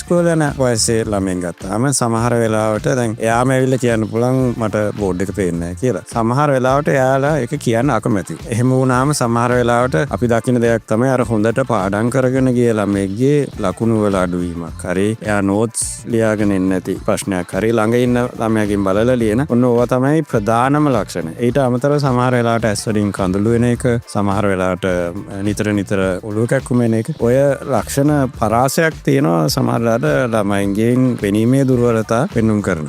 ඉස්කෝල යන වයසේ ළමෙන් ගත්තාම සමහර වෙලාවට දැන් එයාම ඇවිල්ලා කියන්න පුළුවන් මට බෝඩ් එක පේන්නේ නැහැ කියලා. සමහර වෙලාවට එයාලා ඒක කියන්න අකමැති. එහෙම වුණාම සමහර වෙලාවට අපි දකින්න දෙයක් තමයි අර හොඳට පාඩම් කරගෙන ගිය ළමෙක්ගේ ලකුණු වල අඩුවීමක්. හරි එයා නෝට්ස් ලියාගෙන ඉන්නේ නැති ප්‍රශ්නයක්. හරි ළඟ ඉන්න ළමයාගෙන් බලලා ලියන. ඔන්න ඕවා තමයි ප්‍රධානම ලක්ෂණ. ඊට අමතරව සමහර වෙලාවට ඇස් වලින් කඳුළු වෙන එක, සමහර වෙලාවට නිතර ඔළුව කැක්කුම වෙන එක. ඔය ලක්ෂණ පරාසයක් තියෙනවා සමහරලාට ළමයින්ගෙන් පෙනීමේ දුර්වලතා පෙන්නුම් කරන.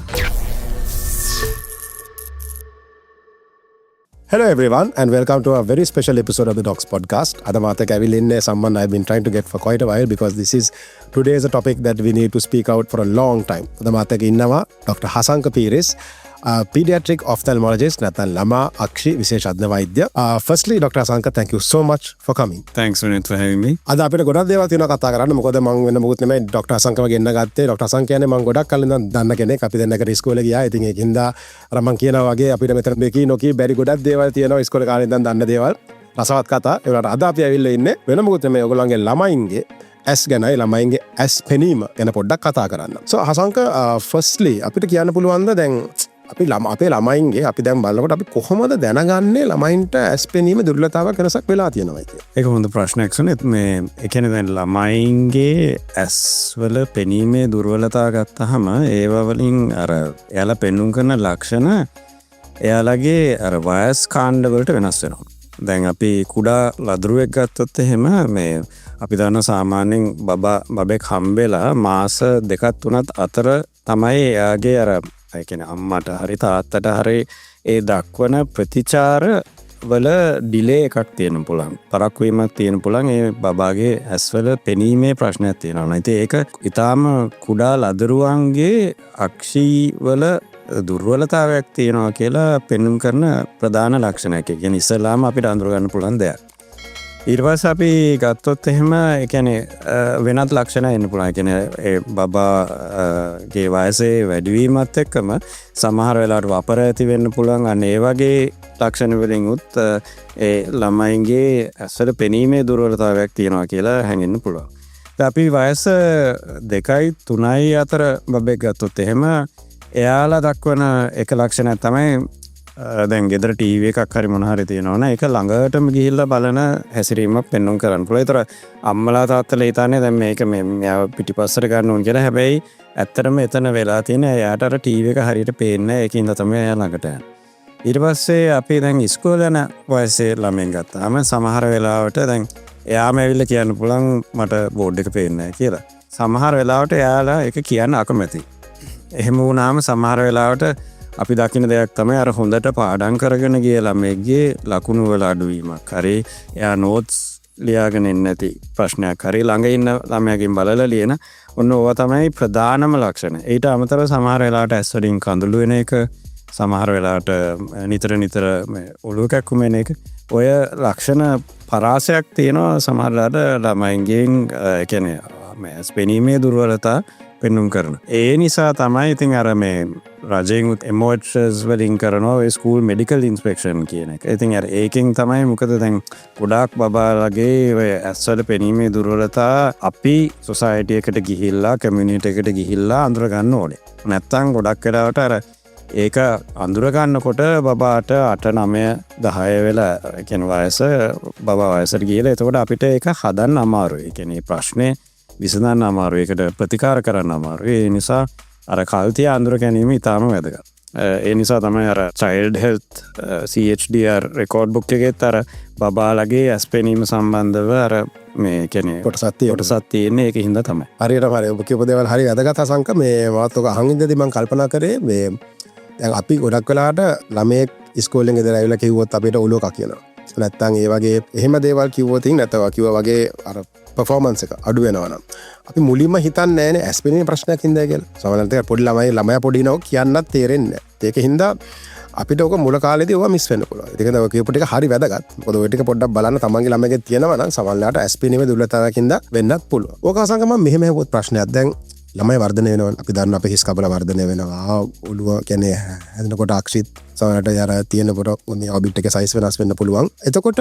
Hello everyone and welcome to a very special episode of the Docs podcast. Adamathak Avilinne, someone I've been trying to get for quite a while because today is a topic that we need to speak out for a long time. Adamathak innawa Dr. Hasanka Piris, pediatric ophthalmologist නැත්නම් ළමා අක්ෂි විශේෂඥ වෛද්‍ය. Firstly Dr. Hasanka, thank you so much for coming. Thanks for having me. අද අපිට ගොඩක් දේවල් තියෙනවා කතා කරන්න. මොකද මම වෙන මොකුත් නෙමෙයි Dr. Hasankaව ගෙන්න ගත්තේ. Dr. Hasanka කියන්නේ මම ගොඩක් කලින් ඉඳන් දන්න කෙනෙක්. අපි දෙන්න එකට ඉස්කෝලේ ගියා. ඉතින් ඒකින්ද අර මම කියනවා වගේ අපිට මෙතන දෙකී නොකී බැරි ගොඩක් දේවල් තියෙනවා ඉස්කෝලේ කාලේ ඉඳන් දන්න දේවල්. රසවත් කතා. ඒ වුණාට අද අපි ඇවිල්ලා ඉන්නේ වෙන මොකුත් නෙමෙයි ඔයගොල්ලන්ගේ ළමයින්ගේ ඇස් ගැනයි ළමයින්ගේ ඇස් පෙනීම ගැන පොඩ්ඩක් කතා කරන්න. So Hasanka, firstly අපිට කියන්න පුළුවන්ද දැන් අපේ ළමයින්ගේ අපි දැන් බලනකොට අපි කොහොමද දැනගන්නේ ළමයින්ට ඇස් පෙනීම දුර්වලතාවක් වෙනසක් වෙලා තියෙනවා කියලා? ඒක හොඳ ප්‍රශ්නයක් සුනිත්. මේ ඒ කියන්නේ දැන් ළමයින්ගේ ඇස් වල පෙනීමේ දුර්වලතාව ගත්තාම ඒවා වලින් අර එයාලා පෙන්නුම් කරන ලක්ෂණ එයාලගේ අර වයස් කාණ්ඩ වලට වෙනස් වෙනවා. දැන් අපි කුඩා ලදරුවෙක් ගත්තොත් එහෙම මේ අපි දන්න සාමාන්‍යයෙන් බබෙක් හම්බෙලා මාස 2-3 අතර තමයි එයාගේ අර ඒ කියන්නේ අම්මට හරි තාත්තට හරි ඒ දක්වන ප්‍රතිචාර වල ඩිලේ එකක් තියෙන්න පුළුවන්. පරක්කු වීමක් තියෙන්න පුළුවන්. ඒ බබාගේ ඇස්වල පෙනීමේ ප්‍රශ්නයක් තියෙනවා. ඉතින් ඒක ඊටාම කුඩා ලදරුවන්ගේ අක්ෂි වල දුර්වලතාවයක් තියෙනවා කියලා පෙන්වන්න කරන ප්‍රධාන ලක්ෂණයක්. ඒ කියන්නේ ඉස්සෙල්ලාම අපිට අඳුර ගන්න පුළුවන් දෙයක්. ඊට පස්සේ අපි ගත්තොත් එහෙම ඒ කියන්නේ වෙනත් ලක්ෂණ එන්න පුළුවන්. ඒ කියන්නේ ඒ බබාගේ වයසේ වැඩිවීමත් එක්කම සමහර වෙලාවට වපර ඇති වෙන්න පුළුවන්. අන්න ඒ වගේ ලක්ෂණ වලින් උත් ඒ ළමයින්ගේ ඇස්වල පෙනීමේ දුර්වලතාවයක් තියෙනවා කියලා හැඟෙන්න පුළුවන්. අපි වයස 2-3 අතර බබෙක් ගත්තොත් එහෙම එයාලා දක්වන එක ලක්ෂණයක් තමයි දැන් ගෙදර ටීවී එකක් හරි මොන හරි තියෙනවනේ ඒක ළඟටම ගිහිල්ලා බලන හැසිරීමක් පෙන්වන්න කරන්න පුළුවන්. ඒතර අම්මලා තාත්තලා හිතන්නේ දැන් මේක මෙයාව පිටිපස්සට ගන්න ඕන කියලා. හැබැයි ඇත්තටම එතන වෙලා තියෙන එයාට අර ටීවී එක හරියට පේන්නේ නැහැ. ඒකින්ද තමයි එයා ළඟට යන්නේ. ඊට පස්සේ අපි දැන් ඉස්කෝලේ යන වයසේ ළමෙන් ගත්තාම සමහර වෙලාවට දැන් එයාම ඇවිල්ලා කියන්න පුළුවන් මට බෝඩ් එක පේන්නේ නැහැ කියලා. සමහර වෙලාවට එයාලා ඒක කියන්න අකමැති. එහෙම වුණාම සමහර වෙලාවට අපි දකින්න දෙයක් තමයි අර හොඳට පාඩම් කරගෙන ගිය ළමෙක්ගේ ලකුණු වල අඩුවීමක්. හරි එයා නෝට්ස් ලියාගෙන ඉන්නේ නැති ප්‍රශ්නයක්. හරි ළඟ ඉන්න ළමයාගෙන් බලලා ලියන. ඔන්න ඕවා තමයි ප්‍රධානම ලක්ෂණ. ඊට අමතරව සමහර වෙලාවට ඇස් වලින් කඳුළු වෙන එක, සමහර වෙලාවට නිතර ඔළුව කැක්කුම වෙන එක. ඔය ලක්ෂණ පරාසයක් තියෙනවා සමහරලාට ළමයින්ගෙන් ඒ කියන්නේ ඇස් පෙනීමේ දුර්වලතා පෙන්නුම් කරන. ඒ නිසා තමයි ඉතින් අර මේ රජයෙන් එමෝට්ස් වලින් කරනවා ඔය ස්කූල් මෙඩිකල් ඉන්ස්පෙක්ෂන් කියන එක. ඉතින් අර ඒකෙන් තමයි මොකද දැන් ගොඩාක් බබාලගේ ඔය ඇස්වල පෙනීමේ දුර්වලතා අපි සොසයිටි එකට ගිහිල්ලා කමියුනිටි එකට ගිහිල්ලා අඳුර ගන්න ඕනේ. නැත්තම් ගොඩක් වෙලාවට අර ඒක අඳුර ගන්නකොට බබාට 8-9-10 වෙලා කියන වයස බබා වයසට ගිහලා එතකොට අපිට ඒක හදන්න අමාරුයි. ඒ කියන්නේ ප්‍රශ්නේ විසඳන්න අමාරුයි. ඒකට ප්‍රතිකාර කරන්න අමාරුයි. ඒ නිසා අර කල්තිය අඳුර ගැනීම ඉතාම වැදගත්. ඒ නිසා තමයි අර child health CHDR record book එකේත් අර බබාලගේ ඇස් පෙනීම සම්බන්ධව අර මේ කියන්නේ කොටසක් තියෙන්නේ ඒක හින්දා තමයි. හරියට ඔබ කියපු දේවල් හරි වැදගත්. අසංක මේ මාත් ඔක අහන් ඉඳදී මම කල්පනා කරේ මේ දැන් අපි ගොඩක් වෙලාට ළමයෙක් ඉස්කෝලෙන් ගෙදර ඇවිල්ලා කිව්වොත් අපිට ඔලුවක කියනවා. නැත්තම් ඒ වගේ එහෙම දේවල් කිව්වොත් නැත්නම් කිව්වා වගේ අර performance එක අඩු වෙනවා නම් අපි මුලින්ම හිතන්නේ නැහැ නේ ඇස් පෙනීමේ ප්‍රශ්නයක් හින්දා කියලා. සමහරවිට පොඩි ළමයා පොඩි නෝ කියන්නත් තේරෙන්නේ නැහැ. ඒක හින්දා අපිට ඔක මුල කාලේදී ඔවා මිස් වෙන්න පුළුවන්. ඒක හින්දා ඔය කියපු ටික හරි වැදගත්. මොකද ඔය ටික පොඩ්ඩක් බලන්න තමන්ගේ ළමයෙක් තියෙනවා නම් සමහරවිට ඇස් පෙනීමේ දුර්වලතාවයක් හින්දා වෙන්නත් පුළුවන්. ඕක අසංග මම මෙහෙම හවුවොත් ප්‍රශ්නයක්. දැන් ළමයි වර්ධනය වෙනවා. අපි දන්නවා අපේ හිස් කබල වර්ධනය වෙනවා. ඔළුව කියන්නේ හැදෙනකොට අක්ෂිත් සමහරට යාර තියෙනකොට මොන්නේ ඔබිට් එක සයිස් වෙනස් වෙන්න පුළුවන්. එතකොට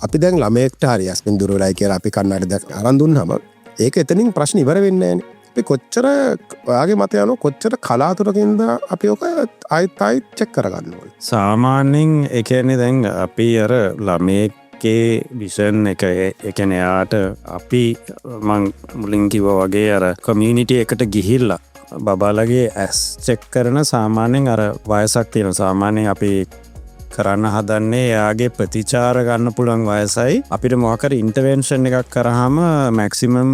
අපි දැන් ළමයෙක්ට හරි ඇස් පෙනීම දුර්වලයි කියලා අපි කන්නඩ දැක් අරන් දුන්නාම ඒක එතනින් ප්‍රශ්න ඉවර වෙන්නේ නැහැ නේ. අපි කොච්චර ඔයාගේ මත යන කොච්චර කලාතුරකින්ද අපි ඔක අයිත් චෙක් කරගන්න ඕනේ. සාමාන්‍යයෙන් ඒ කියන්නේ දැන් අපි අර ළමයෙක්ගේ විෂන් එක ඒ කියන්නේ එයාට අපි මං මුලින් කිව්වා වගේ අර කමියුනිටි එකට ගිහිල්ලා බබාලගේ ඇස් චෙක් කරන සාමාන්‍යයෙන් අර වයසක් තියෙන සාමාන්‍යයෙන් අපි කරන්න හදන්නේ එයාගේ ප්‍රතිචාර ගන්න පුළුවන් වයසයි අපිට මොකක් හරි ඉන්ටර්වෙන්ෂන් එකක් කරාම මැක්සිමම්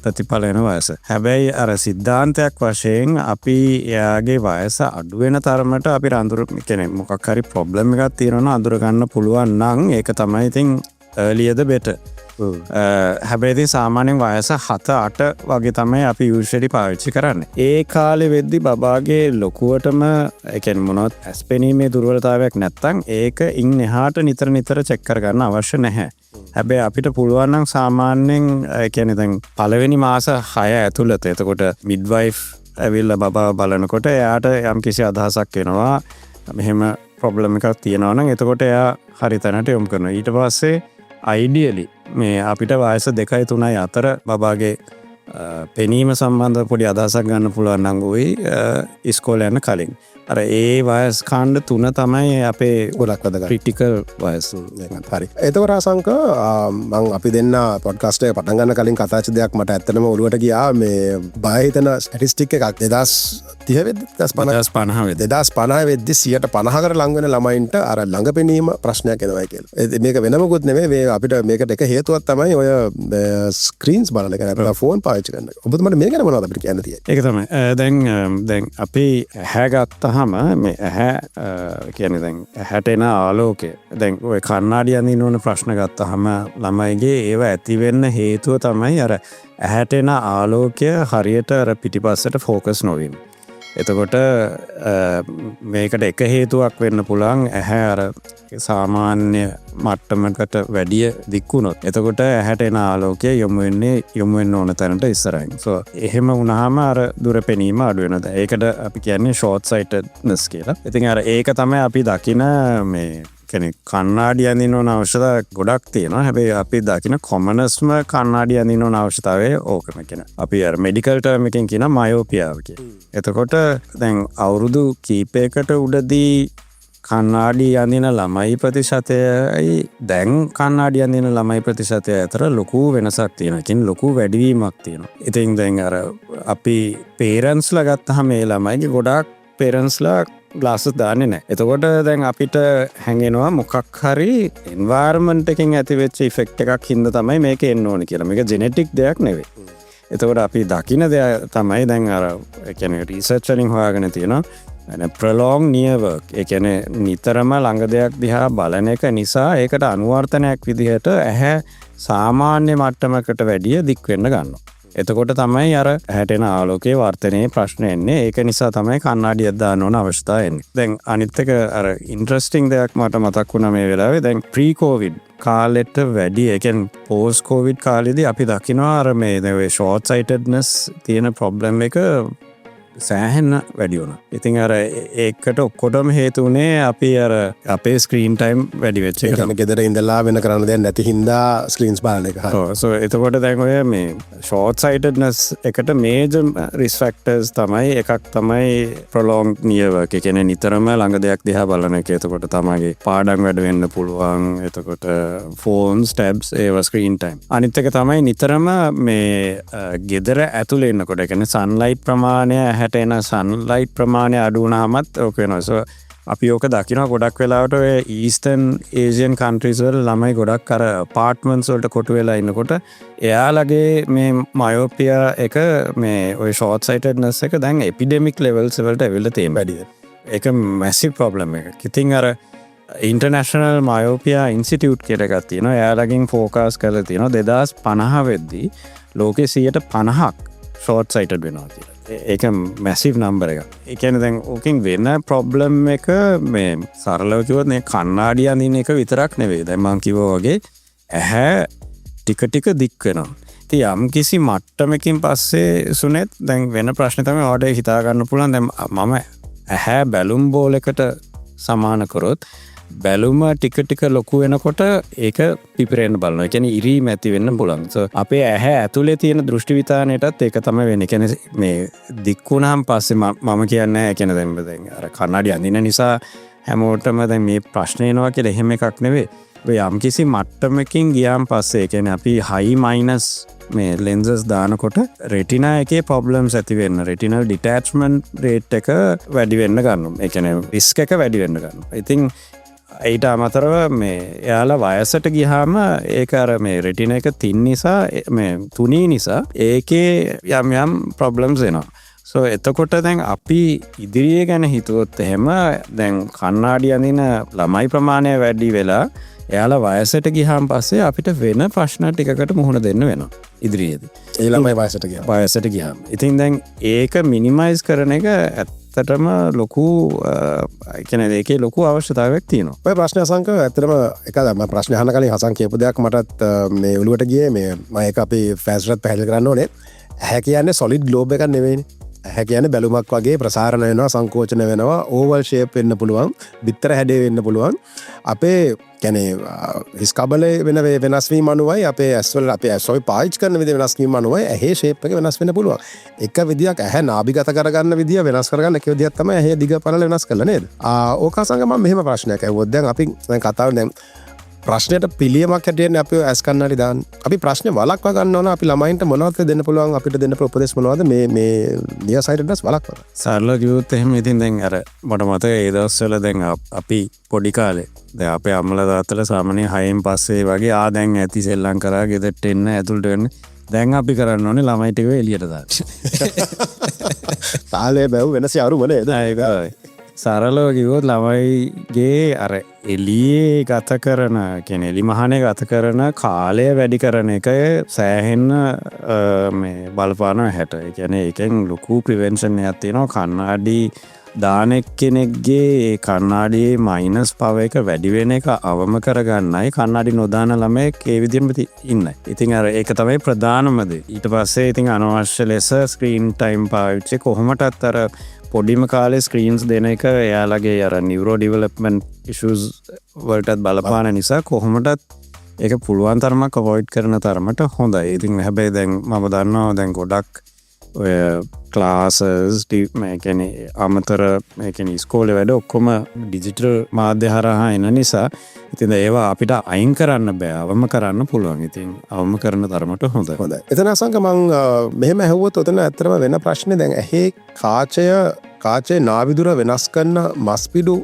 ප්‍රතිඵල එන වයස. හැබැයි අර සිද්ධාන්තයක් වශයෙන් අපි එයාගේ වයස අඩු වෙන තරමට අපි අඳුර කියන්නේ මොකක් හරි ප්‍රොබ්ලම් එකක් තියෙනවා අඳුර ගන්න පුළුවන් නම් ඒක තමයි ඉතින් earlier the better. හැබැයි සාමාන්‍යයෙන් වයස 7-8 වගේ තමයි අපි යූෂුවලි පාවිච්චි කරන්නේ. ඒ කාලේ වෙද්දි බබාගේ ලොකුවටම ඒ කියන්නේ මොනවත් ඇස්පෙනීමේ දුර්වලතාවයක් නැත්තම් ඒක ඉන් එහාට නිතර චෙක් කරගන්න අවශ්‍ය නැහැ. හැබැයි අපිට පුළුවන් නම් සාමාන්‍යයෙන් ඒ කියන්නේ දැන් පළවෙනි මාස 6 ඇතුළත එතකොට මිඩ්වයිෆ් ඇවිල්ලා බබා බලනකොට එයාට යම්කිසි අදහසක් එනවා මෙහෙම ප්‍රොබ්ලම් එකක් තියෙනවා නම් එතකොට එයා හරි තැනට යොමු කරනවා. ඊට පස්සේ අයිඩියලි මේ අපිට වයස 2-3 අතර බබාගේ පෙනීම සම්බන්ධ පොඩි අදහසක් ගන්න පුළුවන් නම් ওই ඉස්කෝලේ යන කලින්. අර ඒ වයස් කාණ්ඩ 3 තමයි අපේ ගොඩක් වැදගත් ක්‍රිටිකල් වයස. හරි. එතකොට ආසංක මම අපි දෙන්න පොඩ්කාස්ට් එක පටන් ගන්න කලින් කතා වෙච්ච දෙයක් මට ඇත්තටම ඔළුවට ගියා මේ බය හිතන ස්ටැටිස්ටික් එකක් 2030 වෙද්දි 2050 වෙද්දි 150කට ලං වෙන ළමයින්ට අර ළඟපෙනීම ප්‍රශ්නයක් එනවා කියලා. මේක වෙනමකුත් නෙමෙයි මේ අපිට මේකට එක හේතුවක් තමයි ඔය ස්ක්‍රීන්ස් බලන එක නැත්නම් ෆෝන් පාවිච්චි කරන එක. ඔබතුමාට මේ ගැන මොනවද අපිට කියන්න තියෙන්නේ? ඒක තමයි. දැන් අපි ඇහැ ගත්තාම මේ ඇහැ කියන්නේ දැන් ඇහැට එන ආලෝකය දැන් ඔය කණ්ණාඩි අඳින්න ඕන ප්‍රශ්න ගත්තාම ළමයිගේ ඒව ඇති වෙන්න හේතුව තමයි අර ඇහැට එන ආලෝකය හරියට අර පිටිපස්සට ફોකස් නොවීම. එතකොට මේකට එක හේතුවක් වෙන්න පුළුවන් ඇහැ අර සාමාන්‍ය මට්ටමකට වැඩිය දික් වුණොත්. එතකොට ඇහැට එන ආලෝකය යොමු වෙන්න ඕන තැනට ඉස්සරහින්. So එහෙම වුණාම අර දුර පෙනීම අඩු වෙනවා. ඒකට අපි කියන්නේ short sightedness කියලා. ඉතින් අර ඒක තමයි අපි දකින මේ කන්නාඩි අඳින්න ඕන අවශ්‍යතා ගොඩක් තියෙනවා. හැබැයි අපි දකින කොමනස්ම කන්නාඩි අඳින්න ඕන අවශ්‍යතාවය ඕකම කියන. අපි අර මෙඩිකල් ටර්ම් එකෙන් කියන මයෝපියාව කියලා. එතකොට දැන් අවුරුදු කීපයකට උඩදී කන්නාඩි අඳින ළමයි ප්‍රතිශතයයි දැන් කන්නාඩි අඳින ළමයි ප්‍රතිශතය අතර ලොකු වෙනසක් තියෙනවා. කියන්නේ ලොකු වැඩිවීමක් තියෙනවා. ඉතින් දැන් අර අපි පේරන්ට්ස්ලා ගත්තාම මේ ළමයිගේ ගොඩාක් පේරන්ට්ස්ලා ග්ලාසස් දාන්නේ නැහැ. එතකොට දැන් අපිට හැඟෙනවා මොකක් හරි එන්වයරන්මන්ට් එකෙන් ඇතිවෙච්ච ඉෆෙක්ට් එකක් හින්දා තමයි මේක එන්න ඕනේ කියලා. මේක ජෙනෙටික් දෙයක් නෙවෙයි. එතකොට අපි දකින දේ තමයි දැන් අර ඒ කියන්නේ රිසර්ච් වලින් හොයාගෙන තියෙනවා ප්‍රොලොන්ග් නියර් වර්ක්. ඒ කියන්නේ නිතරම ළඟ දෙයක් දිහා බලන එක නිසා ඒකට අනුවර්තනයක් විදිහට ඇහැ සාමාන්‍ය මට්ටමකට වැඩිය දික් වෙන්න ගන්නවා. එතකොට තමයි අර ඇහැට එන ආලෝකයේ වර්ධනයේ ප්‍රශ්න එන්නේ. ඒක නිසා තමයි කණ්ණාඩියක් දාන්න ඕන අවශ්‍යතාවය එන්නේ. දැන් අනිත් එක අර ඉන්ටරෙස්ටිං දෙයක් මට මතක් වුණා මේ වෙලාවේ. දැන් ප්‍රී කෝවිඩ් කාලෙට වැඩි ඒ කියන්නේ පෝස්ට් කෝවිඩ් කාලෙදී අපි දකිනවා අර මේ දැන් ඔය ෂෝට් සයිටඩ්නස් තියෙන ප්‍රොබ්ලම් එක සෑහෙන්න වැඩි වුණා. ඉතින් අර ඒකට ඔක්කොටම හේතු වුණේ අපි අර අපේ ස්ක්‍රීන් ටයිම් වැඩි වෙච්ච එක. ඒ ගෙදර ඉඳලා වෙන කරන්න දෙයක් නැති හින්දා ස්ක්‍රීන්ස් බලන එක. ඔව්. So එතකොට දැන් ඔය මේ ෂෝට් සයිටඩ්නස් එකට මේජර් රිස්ක් ෆැක්ටර්ස් තමයි එකක් තමයි ප්‍රොලොන්ග් නියර් වර්ක්. ඒ කියන්නේ නිතරම ළඟ දෙයක් දිහා බලන එක. එතකොට තමයි පාඩම් වැඩ වෙන්න පුළුවන්. එතකොට ෆෝන්ස්, ටැබ්ස්, ඒව ස්ක්‍රීන් ටයිම්. අනිත් එක තමයි නිතරම මේ ගෙදර ඇතුලේ ඉන්නකොට ඒ කියන්නේ සන්ලයිට් ප්‍රමාණය හැට එන සන්ලයිට් ප්‍රමාණය අඩු වුණාමත් ඕක වෙනවා. So අපි ඕක දකිනවා ගොඩක් වෙලාවට ඔය ඊස්ටර්න් ඒසියන් කන්ට්‍රීස් වල ළමයි ගොඩක් අර අපාර්ට්මන්ට්ස් වලට කොටු වෙලා ඉන්නකොට එයාලගේ මේ මයෝපියා එක මේ ඔය ෂෝට් සයිටඩ්නස් එක දැන් එපිඩෙමික් ලෙවල්ස් වලට ඇවිල්ලා තියෙන වැඩිද. ඒක මැසිව් ප්‍රොබ්ලම් එකක්. ඉතින් අර ඉන්ටර්නැෂනල් මයෝපියා ඉන්ස්ටිටියුට් කියලා එකක් තියෙනවා. එයාලගෙන් ෆෝකාස් කරලා තියෙනවා 2050 වෙද්දී ලෝකේ 50%ක් ෂෝට් සයිටඩ් වෙනවා කියලා. ඒක මැසිව් නම්බර් එකක්. ඒ කියන්නේ දැන් ඕකෙන් වෙන ප්‍රොබ්ලම් එක මේ සරලව කිව්වොත් මේ කණ්ණාඩි අඳින එක විතරක් නෙවෙයි. දැන් මම කිව්වා වගේ ඇහැ ටික දික් වෙනවා. ඉතින් යම් කිසි මට්ටමකින් පස්සේ සුනෙත් දැන් වෙන ප්‍රශ්න තමයි ඔයාලට හිතා ගන්න පුළුවන්. දැන් මම ඇහැ බැලුම් බෝලයකට සමාන කරොත් බැලුම ටික ටික ලොකු වෙනකොට ඒක පිපිරෙන්න බලනවා. ඒ කියන්නේ ඉරීම ඇති වෙන්න පුළුවන්. So අපේ ඇහැ ඇතුලේ තියෙන දෘෂ්ටි විතානයටත් ඒක තමයි වෙන්නේ. කියන්නේ මේ දික් වුණාන් පස්සේ මම කියන්නේ ඒ කියන්නේ දැන් අර කන්නඩි අඳින නිසා හැමෝටම දැන් මේ ප්‍රශ්න එනවා කියලා එහෙම එකක් නෙවෙයි. යම් කිසි මට්ටමකින් ගියාන් පස්සේ ඒ කියන්නේ අපි හයි මයිනස් මේ ලෙන්සස් දානකොට රෙටිනා එකේ ප්‍රොබ්ලම්ස් ඇති වෙන්න රෙටිනල් ඩිටැච්මන්ට් රේට් එක වැඩි වෙන්න ගන්නවා. ඒ කියන්නේ රිස්ක් එක වැඩි වෙන්න ගන්නවා. ඉතින් ඊට අමතරව මේ එයාලා වයසට ගියාම ඒක අර මේ රෙටිනා එක තින් නිසා මේ තුනී නිසා ඒකේ යම් ප්‍රොබ්ලම්ස් එනවා. So එතකොට දැන් අපි ඉදිරියේ ගැන හිතුවොත් එහෙම දැන් කන්නාඩි අඳින ළමයි ප්‍රමාණය වැඩි වෙලා එයාලා වයසට ගියාන් පස්සේ අපිට වෙන ප්‍රශ්න ටිකකට මුහුණ දෙන්න වෙනවා ඉදිරියේදී. ඒ ළමයි වයසට ගියාම. ඉතින් දැන් ඒක මිනිමයිස් කරන එක ඇත්තටම ලොකු කියන්නේ ඒකේ ලොකු අවශ්‍යතාවයක් තියෙනවා. ඔය ප්‍රශ්න අසංක ඇත්තටම එක මම ප්‍රශ්න අහන්න කලින් අසංක කියපු දෙයක් මටත් මේ ඔළුවට ගියේ මේ මම ඒක අපි ෆෑස්ට්වත් පැහැදිලි කරන්න ඕනේ. ඇහැ කියන්නේ සොලිඩ් ග්ලෝබ් එකක් නෙවෙයිනේ. ඇහැ කියන්නේ බැලුමක් වගේ ප්‍රසාරණ වෙනවා සංකෝචන වෙනවා ඕවල් ෂේප් වෙන්න පුළුවන් බිත්තර හැඩේ වෙන්න පුළුවන් අපේ කියන්නේ හිස්කබලේ වෙනස් වීම අනුවයි අපේ ඇස්වල අපේ ඇස්වල පාවිච්චි කරන විදිහ වෙනස් වීම අනුවයි ඇහි ෂේප් එක වෙනස් වෙන්න පුළුවන් එක විදියක් ඇහැ නාභිගත කරගන්න විදිය වෙනස් කරගන්න එක විදියක් තමයි ඇහි දිග පළල වෙනස් කරලා නේද ඕක සංග මම මෙහෙම ප්‍රශ්නයක් අහුවොත් දැන් අපි දැන් කතාව දැන් ප්‍රශ්නයට පිළියමක් හැටියට අපි ඇස් කන්නඩි දාන්න. අපි ප්‍රශ්නේ වළක්වා ගන්න ඕන අපි ළමයින්ට මොනවද දෙන්න පුළුවන් අපිට දෙන්න උපදෙස් මොනවද මේ නියර් සයිටඩ්නස් වළක්වා. සරල කිව්වොත් එහෙම ඉතින් දැන් අර මට මතකයි ඒ දවස්වල දැන් අපි පොඩි කාලේ දැන් අපේ අම්මලා තාත්තලා සාමාන්‍යයෙන් 6න් පස්සේ වගේ දැන් ඇති සෙල්ලම් කරා ගෙදරට එන්න ඇතුළට වෙන්න. දැන් අපි කරන්න ඕනේ ළමයි ටික එළියට දාන්න. තාලේ බැව් වෙනස අරුම නේද? ඒකයි. සරලව කිව්වොත් ළමයිගේ අර එළියේ ගත කරන කියන්නේ එළි මහනේ ගත කරන කාලය වැඩි කරන එක සෑහෙන්න මේ බලපාන හැට. ඒ කියන්නේ ඒකෙන් ලොකු ප්‍රිවෙන්ෂන් එකක් තියෙනවා. කන්නාඩි දාන කෙනෙක්ගේ කන්නාඩියේ මයිනස් පව එක වැඩි වෙන එක අවම කරගන්නයි කන්නාඩි නොදාන ළමයෙක් ඒ විදිහම ඉන්නයි. ඉතින් අර ඒක තමයි ප්‍රධානම දේ. ඊට පස්සේ ඉතින් අනවශ්‍ය ලෙස ස්ක්‍රීන් ටයිම් පාවිච්චි කොහොමටත් අර පොඩිම කාලේ ස්ක්‍රීන්ස් දෙන එක එයාලගේ අර නියුරෝ ඩෙවලොප්මන්ට් ඉෂුස් වලටත් බලපාන නිසා කොහොමටත් ඒක පුළුවන් තරමක් අවොයිඩ් කරන තරමට හොඳයි. ඉතින් හැබැයි දැන් මම දන්නවා දැන් ගොඩක් ඔය ක්ලාසස් මේ කියන්නේ අමතර මේ කියන්නේ ඉස්කෝලේ වැඩ ඔක්කොම ඩිජිටල් මාධ්‍ය හරහා එන නිසා ඉතින් ඒවා අපිට අයින් කරන්න බෑ. අවම කරන්න පුළුවන්. ඉතින් අවම කරන තරමට හොඳයි. හොඳයි. එතන අසංක මම මෙහෙම ඇහුවොත් උතන ඇත්තටම වෙන ප්‍රශ්නේ දැන් ඇහි කාචේ නාවිදුර වෙනස් කරන මස්පිඩු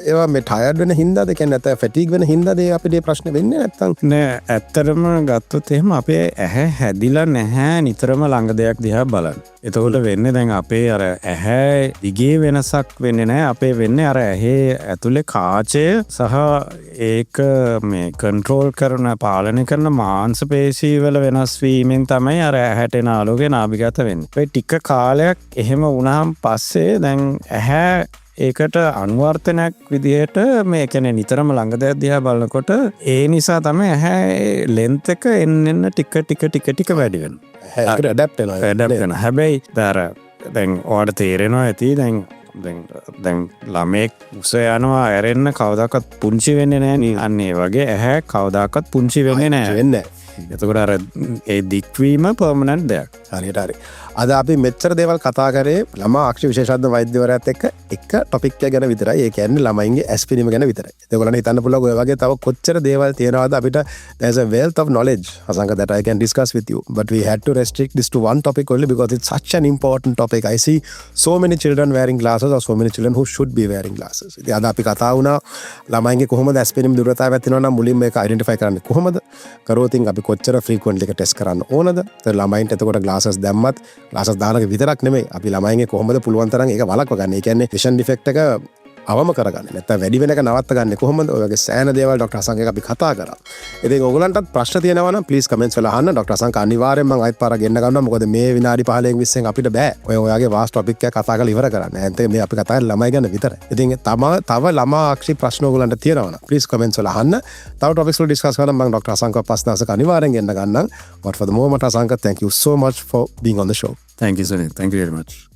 ඒවා මේ ටයර්ඩ් වෙන හින්දාද කියන්නේ නැත්නම් ෆැටිග් වෙන හින්දාද අපිට මේ ප්‍රශ්නේ වෙන්නේ නැත්නම් නෑ ඇත්තටම ගත්තොත් එහෙම අපේ ඇහැ හැදිලා නැහැ නිතරම ළඟ දෙයක් දිහා බලන්න. එතකොට වෙන්නේ දැන් අපේ අර ඇහැ දිගේ වෙනසක් වෙන්නේ නැහැ. අපේ වෙන්නේ අර ඇහි ඇතුලේ කාචය සහ ඒක මේ කන්ට්‍රෝල් කරන පාලනය කරන මාංශ පේශී වල වෙනස් වීමෙන් තමයි අර ඇහැට එන ආලෝකය නාභිගත වෙන්නේ. ඒ ටික කාලයක් එහෙම වුණාන් පස්සේ දැන් ඇහැ ඒකට අනුවර්තනයක් විදිහට මේ කියන්නේ නිතරම ළඟ දෙයක් දිහා බලනකොට ඒ නිසා තමයි ඇහැ ලෙන්ත් එක එන්න ටික වැඩි වෙනවා. ඒකට ඇඩැප්ට් වෙනවා. හැබැයි දැන් ඔයාලට තේරෙනවා ඇති දැන් ළමෙක් උස යනවා ඇරෙන්න කවදාකවත් පුංචි වෙන්නේ නැහැ නේ. අන්න ඒ වගේ ඇහැ කවදාකවත් පුංචි වෙන්නේ නැහැ. එතකොට අර ඒ දික්වීම පර්මනන්ට් දෙයක්. හරි. අද අපි මෙච්චර දේවල් කතා කරේ ළමා අක්ෂි විශේෂඥ වෛද්‍යවරයාත් එක්ක එක ටොපික් එක ගැන විතරයි. ඒ කියන්නේ ළමයින්ගේ ඇස් පිරීම ගැන විතරයි. ඒගොල්ලන්ට හිතන්න පුළුවන් ඔය වගේ තව කොච්චර දේවල් තියෙනවද අපිට. There's a wealth of knowledge Asanka that I can discuss with you, but we had to restrict this to one topic only because it's such an important topic. I see so many children wearing glasses or so many children who should be wearing glasses. ඉතින් අද අපි කතා වුණා ළමයින්ගේ කොහොමද ඇස් පිරීම දුර්වලතාවයක් තියෙනවා නම් මුලින්ම ඒක අයිඩෙන්ටිෆයි කරන්නේ කොහොමද? කරෝතින් අපි කොච්චර frequently එක ටෙස්ට් කරන්න ඕනද? ඒතර ළමයින්ට එතකොට glasses දැම්මත් glasses දානක විතරක් නෙමෙයි අපි ළමයින්ගේ කොහොමද පුළුවන් තරම් ඒක වළක්වා ගන්න. ඒ කියන්නේ vision defect එක අවම කරගන්න. නැත්නම් වැඩි වෙන එක නවත්ත ගන්න කොහොමද? ඔය වගේ සෑහෙන දේවල් ડોક્ટર අසංක එක අපි කතා කරා. ඉතින් ඔයගොල්ලන්ටත් ප්‍රශ්න තියෙනවා නම් ප්ලීස් කමෙන්ට්ස් වල අහන්න. ડોક્ટર අසංක අනිවාර්යෙන් මම අයිත් පාරක් ගෙන්න ගන්නවා. මොකද මේ විනාඩි 15න් 20න් අපිට බෑ. ඔයගේ වාස් ටොපික් එක කතා කරලා ඉවර කරන්න. නැත්නම් මේ අපි කතා කරන්නේ ළමයි ගැන විතරයි. ඉතින් තව ළමා අක්ෂි ප්‍රශ්න ඔයගොල්ලන්ට තියෙනවා නම් ප්ලීස් කමෙන්ට්ස් වල අහන්න. තව ටොපික්ස් වල ඩිස්කස් කරන්න මම ડોક્ટર අසංක පස් දවසක අනිවාර්යෙන් ගෙන්න ගන්නම්. But for the moment Asanka, thank you so much for being on the show. Thank you, Sunil. Thank you very much.